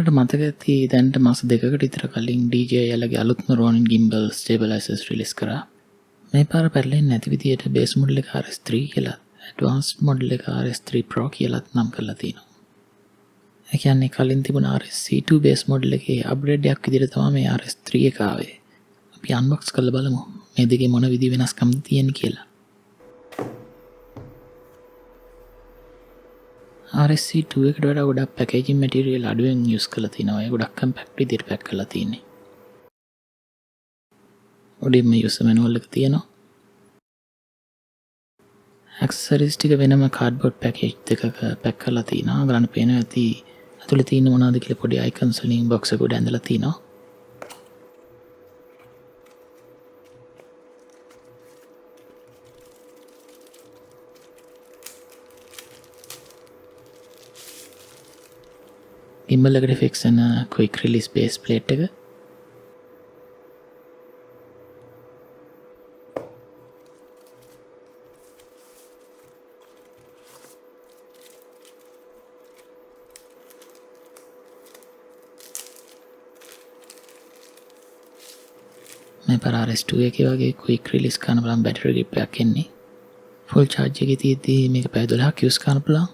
ඔයාලට මතක ඇති දැන්ට මාස දෙකකට විතර කලින් DJI යාලගේ අලුත්ම Ronin gimbal stabilizers රිලීස් කරා. මේ පාර පැටලෙන්නේ නැති විදියට බේස් මොඩල් එක RS3 කියලා ඇඩ්වාන්ස්ඩ් මොඩල් එක RS3 Pro කියලාත් නම් කරලා තියෙනවා. ඒ කියන්නේ කලින් තිබුණ RS-C2 බේස් මොඩල් එකේ අප්ග්‍රේඩ් එකක් විදියට තමයි මේ RS3 එක ආවේ. අපි අන්බොක්ස් කරලා බලමු මේ දෙකේ මොන විදිහ වෙනස්කම්ද තියෙන්නේ කියලා. RS-C2 එකට වඩා ගොඩක් පැකේජින් මැටීරියල් අඩුවෙන් යූස් කරලා තිනවා. ඒ ගොඩක් කම්පැක්ට් විදිහට පැක් කරලා තියෙන්නේ. ඔඩින්ම යූසර් මැනුවල් එක තියෙනවා. ඇක්සසරිස් ටික වෙනම කාඩ්බෝඩ් පැකේජ් දෙකක පැක් කරලා තිනවා. ගලන්න පේනවා ඇති ඇතුලේ තියෙන මොනවද කියලා පොඩි අයිකන්ස් වලින් බොක්ස් එක උඩ ඇඳලා තිනවා. gimbal එකට ෆික්ස් වෙන quick release base plate එක. මේ පාර RS2 එකේ වගේ quick release කරන බලන් battery grip එකක් එන්නේ. full charge එකේ තියෙද්දි මේක පැය 12ක් use කරන්න පුළුවන්.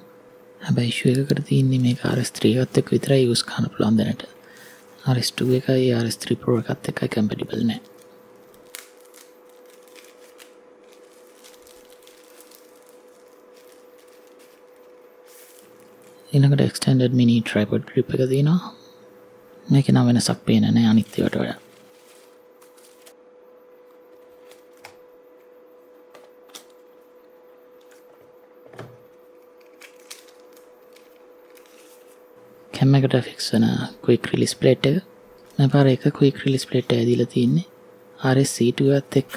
හැබැයි issue එකකට තියෙන්නේ මේක RS3 එකත් එක්ක විතරයි use කරන්න පුළුවන් දැනට. RS2 එකයි RS3 Pro එකත් එක්කයි compatible නෑ. ඊළඟට extended mini tripod grip එක තියෙනවා. මේකේ නම් වෙනසක් පේන්නේ නැහැ අනිත් ඒවාට වඩා. කැම් එකට ෆික්ස් වෙන quick release plate එක. මේ පාර එක quick release plate එක දීලා තියෙන්නේ. RS-C2 එකත් එක්ක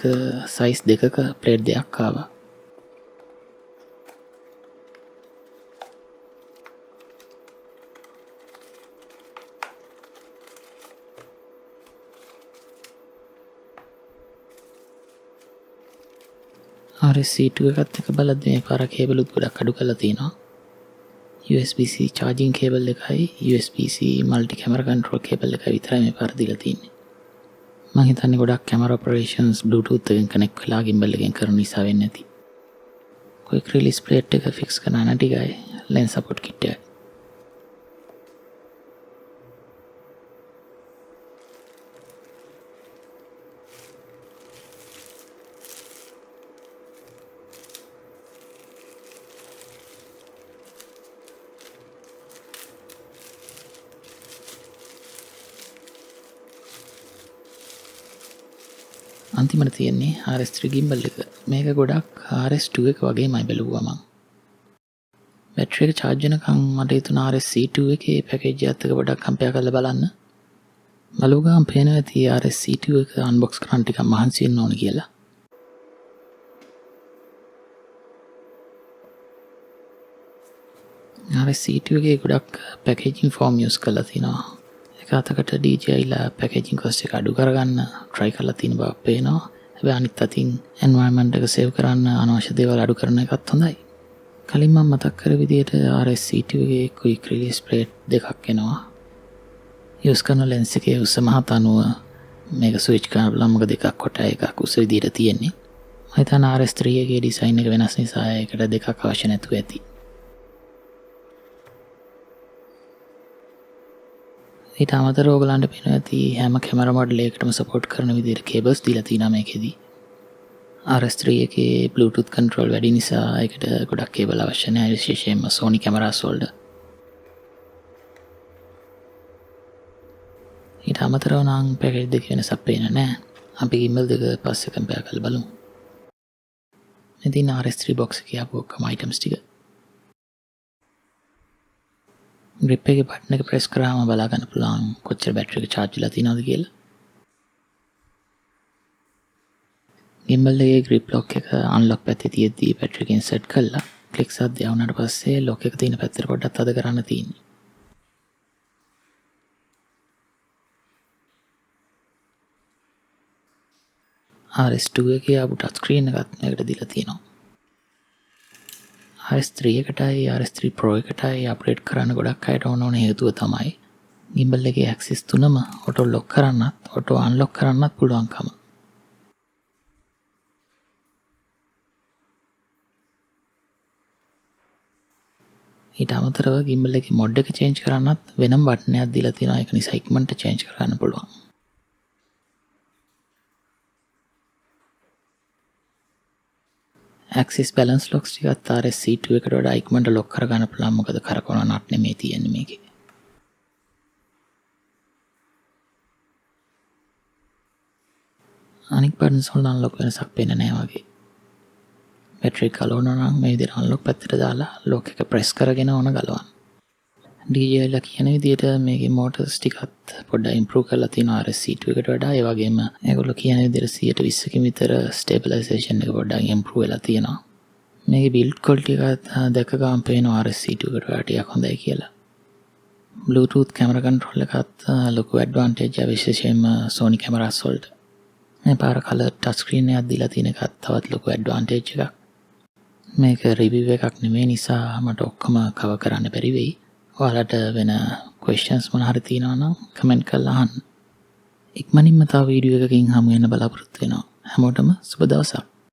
size දෙකක plate දෙකක් ආවා. RS-C2 එකත් එක්ක බලද්දි මේ පාර කේබල් උත් ගොඩක් අඩු කරලා තියෙනවා. USB-C charging cable එකයි USB-C multi camera control cable එකයි විතරයි මේ පාර දීලා තියෙන්නේ. මම හිතන්නේ ගොඩක් camera operations Bluetooth එකෙන් connect වෙලා gimbal එකෙන් කරන නිසා වෙන්නේ නැති. quick release plate එක fix කරන්න ටිකයි lens support kit එක. අන්තිමට තියෙන්නේ RS3 gimbal එක. මේක ගොඩක් RS2 එක වගේමයි බැලුවා මම. බැටරි එක charge වෙනකන් මට හිතුණා RS-C2 එකේ පැකේජ් එකත් එක්ක පොඩ්ඩක් කම්පෙයාර් කරලා බලන්න. බලුවාම පේනවා ඇති RS-C2 එක unbox කරන්න ටිකක් මහන්සි වෙන්න ඕන කියලා. RS-C2 එකේ ගොඩක් පැකේජින් ෆෝම් යූස් කරලා තිනවා. එක අතකට DJI ලා පැකේජින් කොස්ට් එක අඩු කරගන්න try කරලා තියෙන බව පේනවා. හැබැයි අනිත් අතින් environment එක save කරන්න අනවශ්‍ය දේවල් අඩු කරන එකත් හොඳයි. කලින් මම මතක් කර විදිහට RS-C2 එකේ quick release plate දෙකක් එනවා. use කරන lens එකේ උස මහත අනුව මේක switch කරන්න බලන්න මොකද දෙකක් කොට එකක් උස විදිහට තියෙන්නේ. මම හිතන RS3 එකේ design එක වෙනස් නිසා ඒකට දෙකක් අවශ්‍ය නැතුව ඇති. ඊට අමතරව ඔයගලන්ට පේනවා ඇති හැම කැමරා මොඩල් එකකටම සපෝට් කරන විදිහට කේබල්ස් දීලා තියෙනවා මේකෙදි. RS3 එකේ Bluetooth control වැඩි නිසා ඒකට ගොඩක් කේබල් අවශ්‍ය නැහැ විශේෂයෙන්ම Sony cameras වලට. ඊට අමතරව නම් පැකේජ් දෙක වෙනසක් පේන්නේ නැහැ. අපි gimbal දෙක පස්සේ කම්පෙයාර් කරලා බලමු. මේ තියෙන RS3 box එකේ ආපු ඔක්කොම items ටික. grip එකේ බටන් එක press කරාම බලා ගන්න පුළුවන් කොච්චර බැටරි එක charge වෙලා තියෙනවද කියලා. gimbal එකේ grip lock එක unlock පැත්තේ තියෙද්දි බැටරි එක insert කරලා click සද්දය වුණාට පස්සේ lock එක තියෙන පැත්තට පොඩ්ඩක් තද කරන්න තියෙන්නේ. RS2 එකේ ආපු touch screen එකත් මේකට දීලා තියෙනවා. RS3 එකටයි RS3 Pro එකටයි අප්ග්‍රේඩ් කරන්න ගොඩක් අයට ඕන හේතුව තමයි gimbal එකේ axis තුනම auto lock කරන්නත් auto unlock කරන්නත් පුළුවන්කම. ඊට අමතරව gimbal එකේ mod එක change කරන්නත් වෙනම බටන් එකක් දීලා තියෙනවා. ඒක නිසා ඉක්මනට change කරන්න පුළුවන්. Axis balance locks ටිකත් RS-C2 එකට වඩා ඉක්මනට lock කරගන්න පුළුවන්. මොකද කරකවන නට් නෙමෙයි තියෙන්නේ මේකේ. අනික් buttons වල unlock වෙනසක් පේන්නේ නැහැ වගේ. battery ගලවනවා නම් මේ විදිහට unlock පැත්තට දාලා lock එක press කරගෙන ඕන ගලවන්න. DJI ලා කියන විදිහට මේකේ motors ටිකත් පොඩ්ඩක් improve කරලා තියෙනවා RS-C2 එකට වඩා. ඒ වගේම ඒගොල්ලෝ කියන විදිහට 120කින් විතර stabilization එක පොඩ්ඩක් improve වෙලා තියෙනවා. මේකේ build quality එකත් දැක ගන්න පේනවා RS-C2 එකට වඩා ටිකක් හොඳයි කියලා. Bluetooth camera control එකත් ලොකු advantage එක විශේෂයෙන්ම Sony cameras වලට. මේ පාර color touch screen එකක් දීලා තියෙන එකත් තවත් ලොකු advantage එකක්. මේක review එකක් නෙමෙයි නිසා මට ඔක්කොම cover කරන්න බැරි වෙයි. ඔයාලට වෙන questions මොන හරි තියෙනවා නම් comment කරලා අහන්න. ඉක්මනින්ම තව වීඩියෝ එකකින් හමු වෙන්න බලාපොරොත්තු වෙනවා. හැමෝටම සුබ දවසක්.